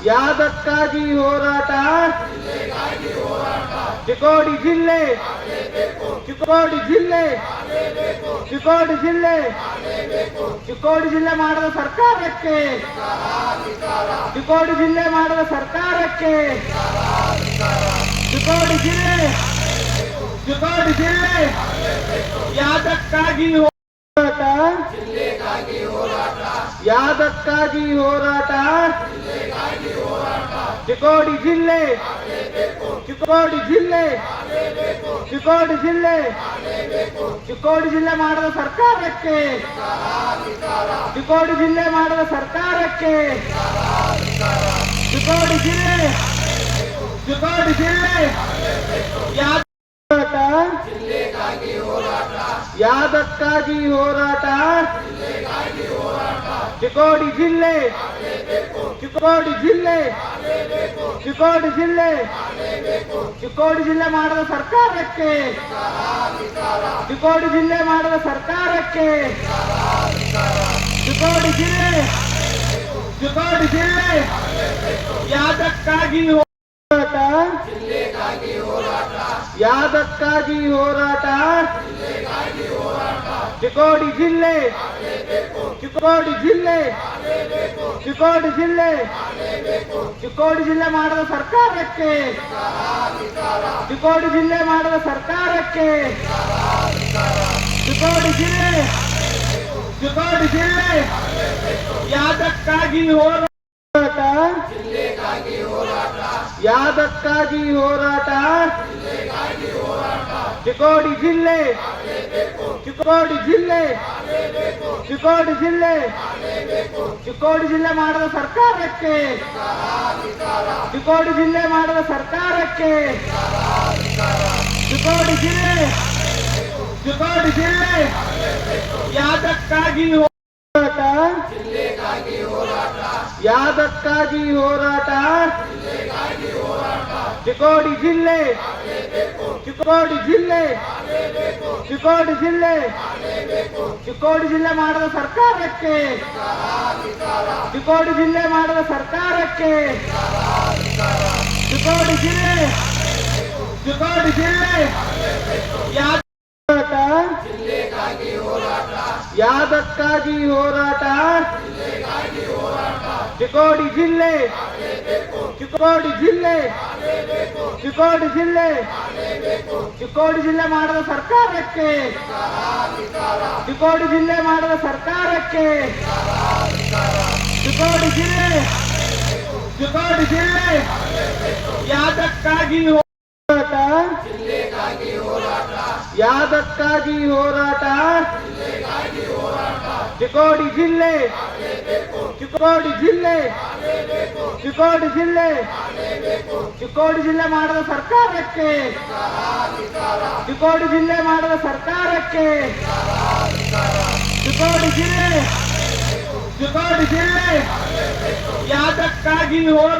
ಯಾದಕ್ಕಾಗಿ ಹೋರಾಟ ಚಿಕ್ಕೋಡಿ ಜಿಲ್ಲೆ ಚಿಕ್ಕೋಡಿ ಜಿಲ್ಲೆ ಚಿಕ್ಕೋಡಿ ಜಿಲ್ಲೆ ಚಿಕ್ಕೋಡಿ ಜಿಲ್ಲೆ ಮಾಡಿದ ಸರ್ಕಾರಕ್ಕೆ ಚಿಕ್ಕೋಡಿ ಜಿಲ್ಲೆ ಮಾಡಿದ ಸರ್ಕಾರಕ್ಕೆ ಚಿಕ್ಕೋಡಿ ಜಿಲ್ಲೆ ಯಾದಕ್ಕಾಗಿ ಹೋರಾಟ ಯಾದಕ್ಕಾಗಿ ಹೋರಾಟ ಚಿಕ್ಕೋಡಿ ಜಿಲ್ಲೆ ಚಿಕ್ಕೋಡಿ ಜಿಲ್ಲೆ ಚಿಕ್ಕೋಡಿ ಜಿಲ್ಲೆ ಚಿಕ್ಕೋಡಿ ಜಿಲ್ಲೆ ಮಾಡಿದ ಸರ್ಕಾರಕ್ಕೆ ಚಿಕ್ಕೋಡಿ ಜಿಲ್ಲೆ ಮಾಡಿದ ಸರ್ಕಾರಕ್ಕೆ ಚಿಕ್ಕೋಡಿ ಜಿಲ್ಲೆ ಯಾದಕ್ಕಾಗಿ ಹೋರಾಟ ಚಿಕ್ಕೋಡಿ ಜಿಲ್ಲೆ ಚಿಕ್ಕೋಡಿ ಜಿಲ್ಲೆ ಚಿಕ್ಕೋಡಿ ಜಿಲ್ಲೆ ಚಿಕ್ಕೋಡಿ ಜಿಲ್ಲೆ ಮಾಡಿದ ಸರ್ಕಾರಕ್ಕೆ ಚಿಕ್ಕೋಡಿ ಜಿಲ್ಲೆ ಮಾಡಿದ ಸರ್ಕಾರಕ್ಕೆ ಚಿಕ್ಕೋಡಿ ಜಿಲ್ಲೆ ಯಾದಕ್ಕಾಗಿ ಹೋರಾಟ ಯಾದಕ್ಕಾಗಿ ಹೋರಾಟ ಚಿಕ್ಕೋಡಿ ಜಿಲ್ಲೆ ಚಿಕ್ಕೋಡಿ ಜಿಲ್ಲೆ ಚಿಕ್ಕೋಡಿ ಜಿಲ್ಲೆ ಚಿಕ್ಕೋಡಿ ಜಿಲ್ಲೆ ಮಾಡಿದ ಸರ್ಕಾರಕ್ಕೆ ಚಿಕ್ಕೋಡಿ ಜಿಲ್ಲೆ ಮಾಡಿದ ಸರ್ಕಾರಕ್ಕೆ ಚಿಕ್ಕೋಡಿ ಜಿಲ್ಲೆ ಯಾದಕ್ಕಾಗಿ ಹೋರಾಟ ಯಾದಕ್ಕಾಗಿ ಹೋರಾಟ ಚಿಕ್ಕೋಡಿ ಜಿಲ್ಲೆ ಚಿಕ್ಕೋಡಿ ಜಿಲ್ಲೆ ಚಿಕ್ಕೋಡಿ ಜಿಲ್ಲೆ ಚಿಕ್ಕೋಡಿ ಜಿಲ್ಲೆ ಮಾಡಿದ ಸರ್ಕಾರಕ್ಕೆ ಚಿಕ್ಕೋಡಿ ಜಿಲ್ಲೆ ಮಾಡಿದ ಸರ್ಕಾರಕ್ಕೆ ಚಿಕ್ಕೋಡಿ ಜಿಲ್ಲೆ ಯಾದಕ್ಕಾಗಿ ಹೋರಾಟ ಯಾದಕ್ಕಾಗಿ ಹೋರಾಟ ಚಿಕ್ಕೋಡಿ ಜಿಲ್ಲೆ ಚಿಕ್ಕೋಡಿ ಜಿಲ್ಲೆ ಚಿಕ್ಕೋಡಿ ಜಿಲ್ಲೆ ಚಿಕ್ಕೋಡಿ ಜಿಲ್ಲೆ ಮಾಡಿದ ಸರ್ಕಾರಕ್ಕೆ ಚಿಕ್ಕೋಡಿ ಜಿಲ್ಲೆ ಮಾಡಿದ ಸರ್ಕಾರಕ್ಕೆ ಚಿಕ್ಕೋಡಿ ಜಿಲ್ಲೆ ಯಾದಕ್ಕಾಗಿ ಹೋರಾಟ ಚಿಕ್ಕೋಡಿ ಜಿಲ್ಲೆ ಚಿಕ್ಕೋಡಿ ಜಿಲ್ಲೆ ಚಿಕ್ಕೋಡಿ ಜಿಲ್ಲೆ ಚಿಕ್ಕೋಡಿ ಜಿಲ್ಲೆ ಮಾಡಿದ ಸರ್ಕಾರಕ್ಕೆ ಚಿಕ್ಕೋಡಿ ಜಿಲ್ಲೆ ಮಾಡಿದ ಸರ್ಕಾರಕ್ಕೆ ಚಿಕ್ಕೋಡಿ ಜಿಲ್ಲೆ ಯಾದಕ್ಕಾಗಿ ಹೋರಾಟ ಯಾದಕ್ಕಾಗಿ ಹೋರಾಟ ಚಿಕ್ಕೋಡಿ ಜಿಲ್ಲೆ ಚಿಕ್ಕೋಡಿ ಜಿಲ್ಲೆ ಚಿಕ್ಕೋಡಿ ಜಿಲ್ಲೆ ಚಿಕ್ಕೋಡಿ ಜಿಲ್ಲೆ ಮಾಡಿದ ಸರ್ಕಾರಕ್ಕೆ ಚಿಕ್ಕೋಡಿ ಜಿಲ್ಲೆ ಮಾಡಿದ ಸರ್ಕಾರಕ್ಕೆ ಚಿಕ್ಕೋಡಿ ಜಿಲ್ಲೆ ಯಾದಕ್ಕಾಗಿ ಹೋರಾಟ